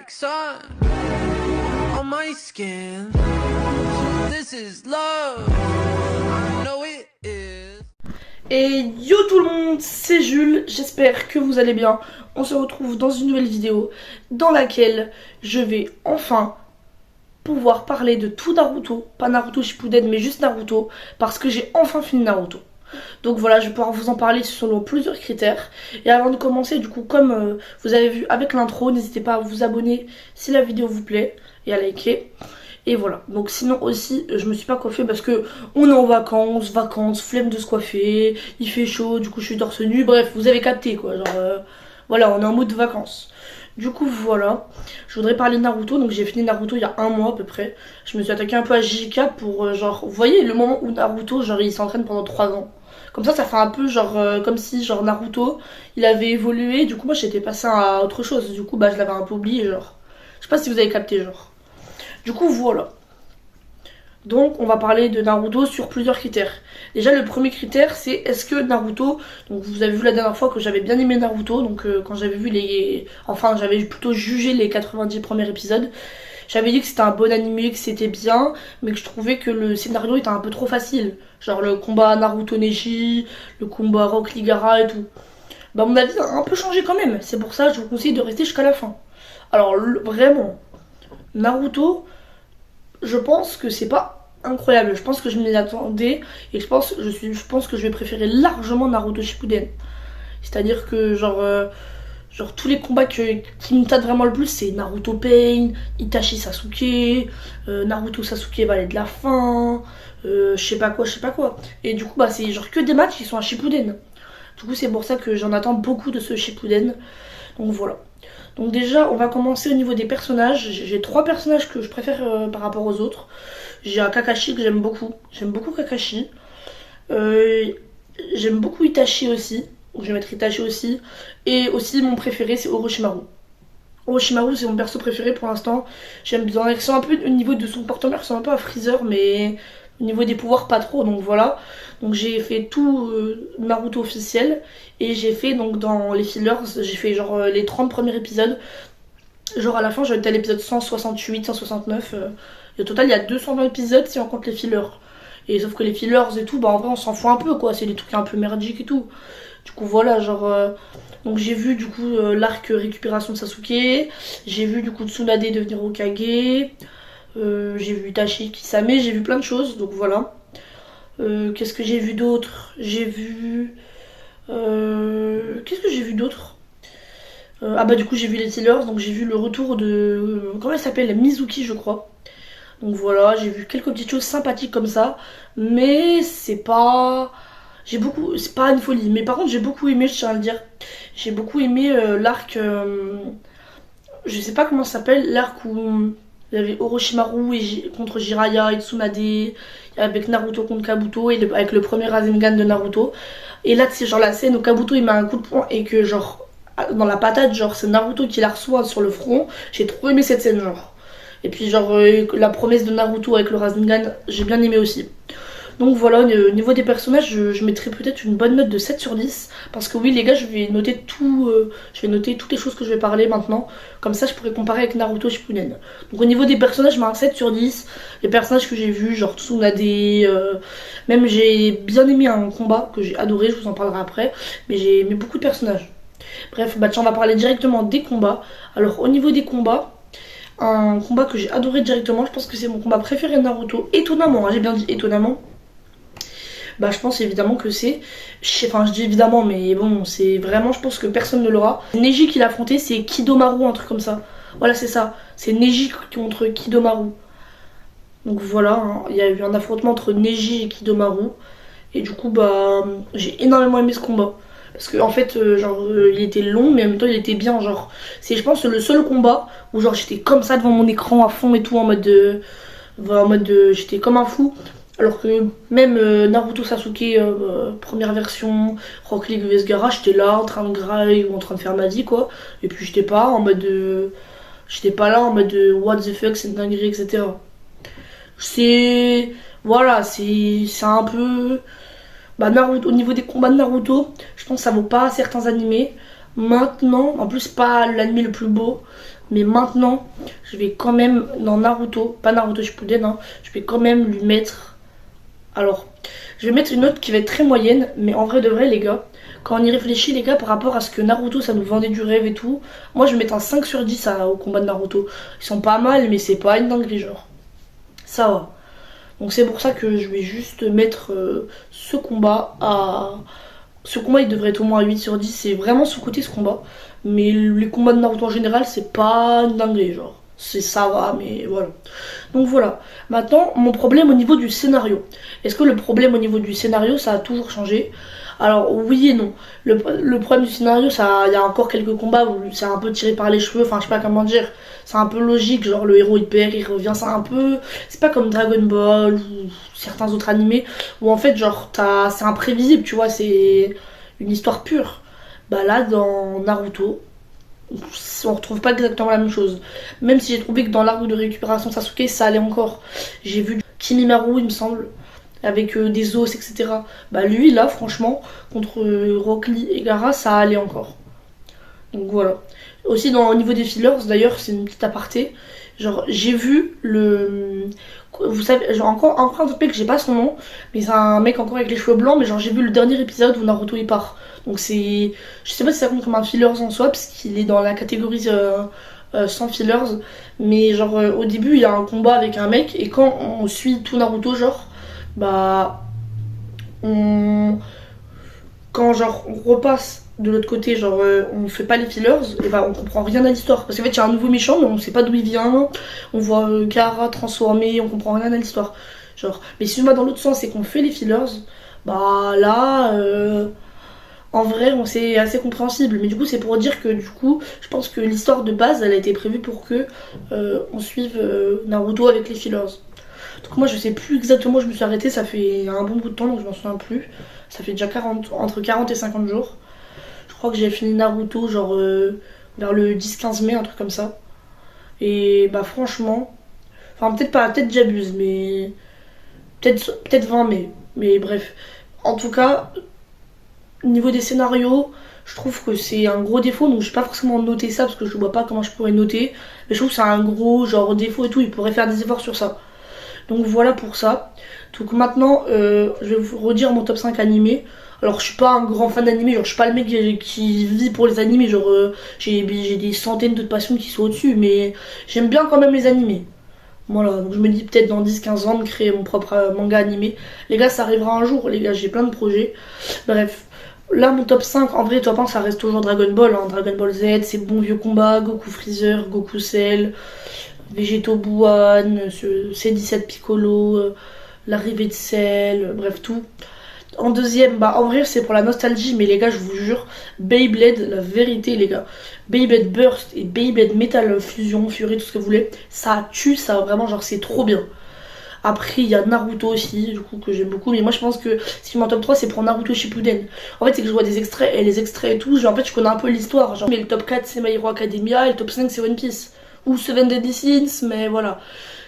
like sun on my skin. This is love, I know it is. Et yo tout le monde, c'est Jules, j'espère que vous allez bien. On se retrouve dans une nouvelle vidéo dans laquelle je vais enfin pouvoir parler de tout Naruto. Pas Naruto Shippuden mais juste Naruto, parce que j'ai enfin fini Naruto. Donc voilà, je vais pouvoir vous en parler selon plusieurs critères. Et avant de commencer, du coup, comme vous avez vu avec l'intro, n'hésitez pas à vous abonner si la vidéo vous plaît et à liker. Et voilà, donc sinon aussi, je me suis pas coiffée parce que on est en vacances, flemme de se coiffer, il fait chaud, du coup je suis torse nu, bref, vous avez capté quoi, genre voilà, on est en mode vacances. Du coup voilà, je voudrais parler de Naruto, donc j'ai fini Naruto il y a un mois à peu près. Je me suis attaqué un peu à JK pour genre, vous voyez le moment où Naruto, genre il s'entraîne pendant 3 ans. Comme ça fait un peu genre, comme si genre Naruto, il avait évolué, du coup moi j'étais passé à autre chose, du coup bah je l'avais un peu oublié genre. Je sais pas si vous avez capté genre. Du coup voilà. Donc on va parler de Naruto sur plusieurs critères. Déjà le premier critère c'est est-ce que Naruto, donc vous avez vu la dernière fois que j'avais bien aimé Naruto, donc quand j'avais vu j'avais plutôt jugé les 90 premiers épisodes, j'avais dit que c'était un bon animé, que c'était bien, mais que je trouvais que le scénario était un peu trop facile. Genre le combat Naruto-Neji, le combat Rock Lee Gaara et tout. Bah mon avis a un peu changé quand même, c'est pour ça que je vous conseille de rester jusqu'à la fin. Alors vraiment, Naruto, je pense que c'est pas incroyable. Je pense que je m'y attendais et je pense que je vais préférer largement Naruto Shippuden. C'est-à-dire que genre tous les combats qui me tâtent vraiment le plus, c'est Naruto Pain, Itachi Sasuke, Naruto Sasuke Vallée de la Fin, je sais pas quoi. Et du coup bah c'est genre que des matchs qui sont à Shippuden. Du coup c'est pour ça que j'en attends beaucoup de ce Shippuden. Donc voilà. Donc déjà, on va commencer au niveau des personnages. J'ai 3 personnages que je préfère par rapport aux autres. J'ai un Kakashi que j'aime beaucoup. J'aime beaucoup Kakashi. J'aime beaucoup Itachi aussi. Donc je vais mettre Itachi aussi. Et aussi, mon préféré, c'est Orochimaru. Orochimaru, c'est mon perso préféré pour l'instant. J'aime bien. Il ressemble un peu au niveau de son portement, il ressemble un peu à Freezer, mais au niveau des pouvoirs, pas trop. Donc voilà. Donc j'ai fait tout Naruto officiel. Et j'ai fait donc dans les fillers, j'ai fait genre les 30 premiers épisodes. Genre à la fin, j'étais à l'épisode 168, 169. Et au total, il y a 220 épisodes si on compte les fillers. Et sauf que les fillers et tout, bah en vrai, on s'en fout un peu quoi. C'est des trucs un peu merdiques et tout. Du coup, voilà, genre. Donc j'ai vu du coup l'arc récupération de Sasuke. J'ai vu du coup Tsunade devenir Hokage. J'ai vu Itachi Kisame. J'ai vu plein de choses. Donc voilà. Qu'est-ce que j'ai vu d'autre? Qu'est-ce que j'ai vu d'autre? Ah bah du coup j'ai vu les Steelers, donc j'ai vu le retour de... comment elle s'appelle? Mizuki je crois. Donc voilà, j'ai vu quelques petites choses sympathiques comme ça. Mais c'est pas... c'est pas une folie. Mais par contre j'ai beaucoup aimé, je tiens à le dire. J'ai beaucoup aimé l'arc... je sais pas comment ça s'appelle, l'arc où... il y avait Orochimaru contre Jiraiya et Tsunade, avec Naruto contre Kabuto, et avec le premier Rasengan de Naruto. Et là, c'est genre la scène où Kabuto il met un coup de poing et que genre dans la patate, genre c'est Naruto qui la reçoit sur le front. J'ai trop aimé cette scène genre. Et puis genre la promesse de Naruto avec le Rasengan, j'ai bien aimé aussi. Donc voilà, au niveau des personnages, je mettrais peut-être une bonne note de 7 sur 10. Parce que oui les gars, je vais noter toutes les choses que je vais parler maintenant. Comme ça je pourrais comparer avec Naruto Shippuden. Donc au niveau des personnages, je mets un 7 sur 10. Les personnages que j'ai vus, genre Tsunade, même j'ai bien aimé un combat que j'ai adoré, je vous en parlerai après. Mais j'ai aimé beaucoup de personnages. Bref, bah tiens, on va parler directement des combats. Alors au niveau des combats, un combat que j'ai adoré directement, je pense que c'est mon combat préféré de Naruto. Étonnamment, hein, j'ai bien dit étonnamment. Bah je pense évidemment que c'est... Enfin je dis évidemment mais bon c'est vraiment, je pense que personne ne l'aura. Neji qui l'a affronté, c'est Kidomaru, un truc comme ça. Voilà c'est ça, c'est Neji contre Kidomaru. Donc voilà, hein, il y a eu un affrontement entre Neji et Kidomaru. Et du coup bah j'ai énormément aimé ce combat. Parce que en fait il était long mais en même temps il était bien, genre c'est je pense le seul combat où genre j'étais comme ça devant mon écran à fond et tout en mode j'étais comme un fou. Alors que même Naruto Sasuke première version, Rock Lee Gaara, j'étais là en train de grailler ou en train de faire ma vie quoi. Et puis j'étais pas là en mode what the fuck c'est une dinguerie etc. C'est voilà, c'est un peu bah Naruto, au niveau des combats de Naruto, je pense que ça vaut pas certains animés. Maintenant, en plus pas l'anime le plus beau, Mais maintenant, je vais quand même, dans Naruto, pas Naruto Shippuden, hein, je vais quand même lui mettre... Alors, je vais mettre une note qui va être très moyenne, mais en vrai de vrai, les gars, quand on y réfléchit, les gars, par rapport à ce que Naruto, ça nous vendait du rêve et tout, moi je vais mettre un 5 sur 10 au combat de Naruto. Ils sont pas mal, mais c'est pas une dinguerie, genre. Ça va. Donc c'est pour ça que je vais juste mettre ce combat à... Ce combat, il devrait être au moins à 8 sur 10, c'est vraiment sous-côté ce combat. Mais les combats de Naruto en général, c'est pas une dinguerie, genre. C'est ça va, mais voilà. Donc voilà. Maintenant, mon problème au niveau du scénario. Est-ce que le problème au niveau du scénario, ça a toujours changé? Alors oui et non. Le problème du scénario, ça, il y a encore quelques combats où c'est un peu tiré par les cheveux. Enfin, je sais pas comment dire. C'est un peu logique. Genre le héros il perd, il revient. C'est un peu. C'est pas comme Dragon Ball ou certains autres animés où en fait genre c'est imprévisible. Tu vois, c'est une histoire pure. Bah là, dans Naruto, on retrouve pas exactement la même chose. Même si j'ai trouvé que dans l'arc de récupération Sasuke, ça allait encore. J'ai vu Kimimaru, il me semble, avec des os, etc. Bah lui, là, franchement, contre Rock Lee et Gaara, ça allait encore. Donc voilà. Aussi, au niveau des fillers, d'ailleurs, c'est une petite aparté. Genre, j'ai vu le... Vous savez, genre encore un autre mec, j'ai pas son nom, mais c'est un mec encore avec les cheveux blancs, mais genre j'ai vu le dernier épisode où Naruto il part. Donc c'est... Je sais pas si ça compte comme un fillers en soi, parce qu'il est dans la catégorie sans fillers, mais genre au début il y a un combat avec un mec, et quand on suit tout Naruto, genre, bah... On... Quand genre on repasse de l'autre côté, genre on fait pas les fillers, et bah on comprend rien à l'histoire. Parce qu'en fait il y a un nouveau méchant, mais on sait pas d'où il vient, on voit Gaara transformé, on comprend rien à l'histoire. Genre, mais si on va dans l'autre sens et qu'on fait les fillers, bah là, en vrai c'est assez compréhensible. Mais du coup c'est pour dire que du coup, je pense que l'histoire de base elle a été prévue pour que on suive Naruto avec les fillers. Donc moi je sais plus exactement où je me suis arrêtée, ça fait un bon bout de temps donc je m'en souviens plus. Ça fait déjà entre 40 et 50 jours. Je crois que j'ai fini Naruto genre vers le 10-15 mai, un truc comme ça. Et bah franchement, enfin peut-être pas, peut-être j'abuse, mais peut-être 20 mai. Mais bref, en tout cas, au niveau des scénarios, je trouve que c'est un gros défaut, donc je vais pas forcément noter ça parce que je vois pas comment je pourrais noter. Mais je trouve que c'est un gros genre défaut et tout, il pourrait faire des efforts sur ça. Donc voilà pour ça. Donc maintenant, je vais vous redire mon top 5 animé. Alors je suis pas un grand fan d'animé, genre je suis pas le mec qui vit pour les animés, genre j'ai des centaines de passions qui sont au-dessus, mais j'aime bien quand même les animés. Voilà, donc je me dis peut-être dans 10-15 ans de créer mon propre manga animé. Les gars, ça arrivera un jour, les gars, j'ai plein de projets. Bref, là mon top 5, en vrai, top 1, ça reste toujours Dragon Ball, hein. Dragon Ball Z, c'est bon vieux combat, Goku Freezer, Goku Cell, Végéto Buan, C17 Piccolo, l'arrivée de Cell, bref tout. En deuxième, bah en vrai c'est pour la nostalgie, mais les gars je vous jure, Beyblade, la vérité les gars, Beyblade Burst et Beyblade Metal Fusion, Fury, tout ce que vous voulez, ça tue, ça vraiment genre c'est trop bien. Après il y a Naruto aussi, du coup que j'aime beaucoup, mais moi je pense que si je mets en top 3 c'est pour Naruto Shippuden. En fait c'est que je vois des extraits et les extraits et tout, genre, en fait je connais un peu l'histoire, genre mais le top 4 c'est My Hero Academia et le top 5 c'est One Piece. Ou Seven Deadly Sins, mais voilà.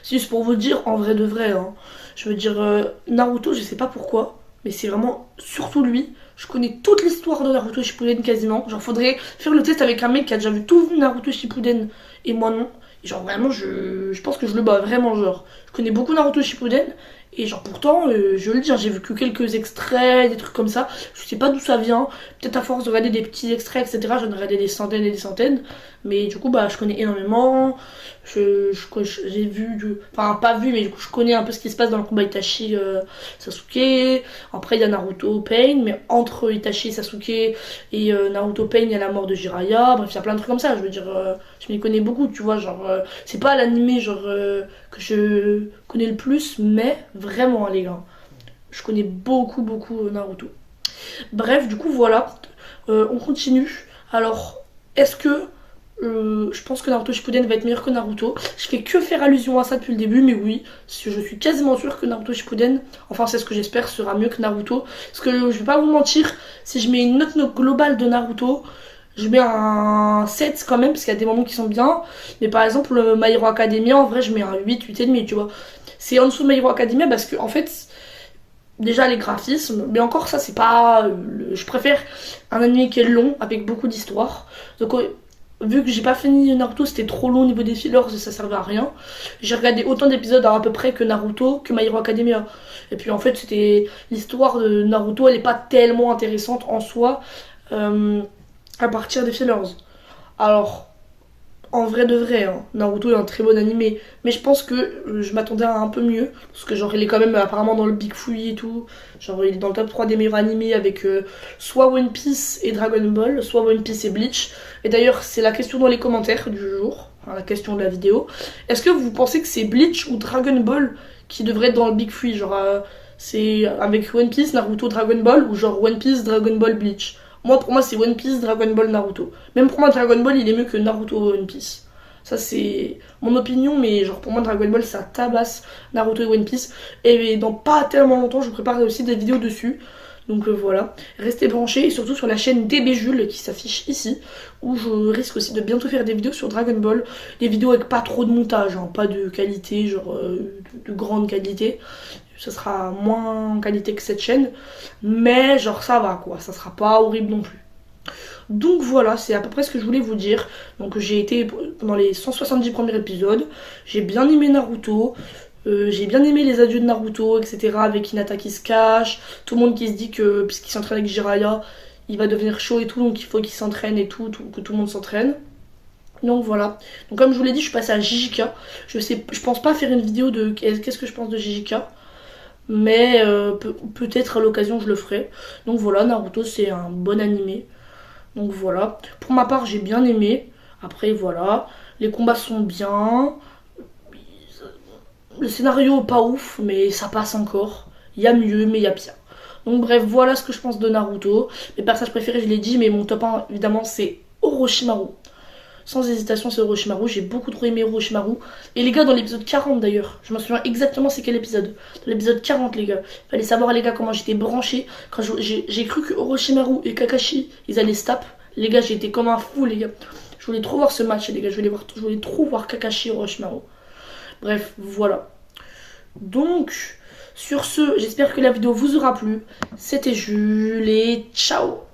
C'est juste pour vous dire, en vrai de vrai, hein. Je veux dire, Naruto, je sais pas pourquoi, mais c'est vraiment surtout lui. Je connais toute l'histoire de Naruto Shippuden quasiment. Genre, faudrait faire le test avec un mec qui a déjà vu tout Naruto Shippuden et moi non. Et genre, vraiment, je pense que je le bats vraiment, genre. Je connais beaucoup Naruto Shippuden. Et genre pourtant, je le dis, hein, j'ai vu que quelques extraits, des trucs comme ça. Je sais pas d'où ça vient. Peut-être à force de regarder des petits extraits, etc. J'en ai regardé des centaines et des centaines. Mais du coup, bah, je connais énormément. J'ai vu, enfin pas vu, mais du coup, je connais un peu ce qui se passe dans le combat Itachi Sasuke. Après, il y a Naruto Pain. Mais entre Itachi Sasuke et Naruto Pain, il y a la mort de Jiraiya. Bref, il y a plein de trucs comme ça. Je veux dire, je m'y connais beaucoup, tu vois. Genre, c'est pas l'animé, genre, que je connais le plus, mais vraiment les gars, je connais beaucoup Naruto. Bref, du coup voilà, on continue. Alors, est-ce que je pense que Naruto Shippuden va être meilleur que Naruto? Je fais que faire allusion à ça depuis le début, mais oui, je suis quasiment sûre que Naruto Shippuden, enfin c'est ce que j'espère, sera mieux que Naruto. Parce que je vais pas vous mentir, si je mets une note globale de Naruto, je mets un 7 quand même, parce qu'il y a des moments qui sont bien. Mais par exemple, My Hero Academia, en vrai, je mets un 8, 8,5, tu vois. C'est en dessous de My Hero Academia parce que, en fait, déjà les graphismes, mais encore ça, c'est pas. Je préfère un anime qui est long, avec beaucoup d'histoire. Donc, vu que j'ai pas fini Naruto, c'était trop long au niveau des fillers et ça servait à rien. J'ai regardé autant d'épisodes à peu près que Naruto, que My Hero Academia. Et puis en fait, c'était l'histoire de Naruto, elle est pas tellement intéressante en soi à partir des fillers. Alors, en vrai de vrai, hein, Naruto est un très bon animé, mais je pense que je m'attendais à un peu mieux, parce que genre il est quand même apparemment dans le Big Free et tout, genre il est dans le top 3 des meilleurs animés avec soit One Piece et Dragon Ball, soit One Piece et Bleach, et d'ailleurs c'est la question dans les commentaires du jour, enfin, la question de la vidéo, est-ce que vous pensez que c'est Bleach ou Dragon Ball qui devrait être dans le Big Free, genre c'est avec One Piece, Naruto, Dragon Ball, ou genre One Piece, Dragon Ball, Bleach? Moi, pour moi, c'est One Piece, Dragon Ball, Naruto. Même pour moi, Dragon Ball, il est mieux que Naruto One Piece. Ça, c'est mon opinion, mais genre pour moi, Dragon Ball, ça tabasse Naruto et One Piece. Et dans pas tellement longtemps, je prépare aussi des vidéos dessus. Donc voilà, restez branchés et surtout sur la chaîne DB Jules qui s'affiche ici, où je risque aussi de bientôt faire des vidéos sur Dragon Ball, des vidéos avec pas trop de montage, hein, pas de qualité, genre de grande qualité. Ça sera moins en qualité que cette chaîne, mais genre ça va quoi, ça sera pas horrible non plus. Donc voilà, c'est à peu près ce que je voulais vous dire. Donc j'ai été pendant les 170 premiers épisodes, j'ai bien aimé Naruto, j'ai bien aimé les adieux de Naruto, etc. avec Hinata qui se cache, tout le monde qui se dit que puisqu'il s'entraîne avec Jiraiya, il va devenir chaud et tout, donc il faut qu'il s'entraîne et tout, que tout le monde s'entraîne. Donc voilà, donc comme je vous l'ai dit, je suis passée à JJK. Je pense pas faire une vidéo de qu'est-ce que je pense de JJK, mais peut-être à l'occasion je le ferai. Donc voilà, Naruto c'est un bon animé. Donc voilà, pour ma part j'ai bien aimé. Après voilà, les combats sont bien. Le scénario pas ouf, mais ça passe encore. Il y a mieux, mais il y a pire. Donc bref, voilà ce que je pense de Naruto. Mes personnages préférés, je l'ai dit, mais mon top 1 évidemment c'est Orochimaru. Sans hésitation, c'est Orochimaru. J'ai beaucoup trop aimé Orochimaru. Et les gars, dans l'épisode 40 d'ailleurs, je me souviens exactement c'est quel épisode. Dans l'épisode 40, les gars. Fallait savoir, les gars, comment j'étais branché. Quand j'ai cru que Orochimaru et Kakashi, ils allaient se taper. Les gars, j'étais comme un fou, les gars. Je voulais trop voir ce match, les gars. Je voulais trop voir Kakashi et Orochimaru. Bref, voilà. Donc, sur ce, j'espère que la vidéo vous aura plu. C'était Jules et ciao!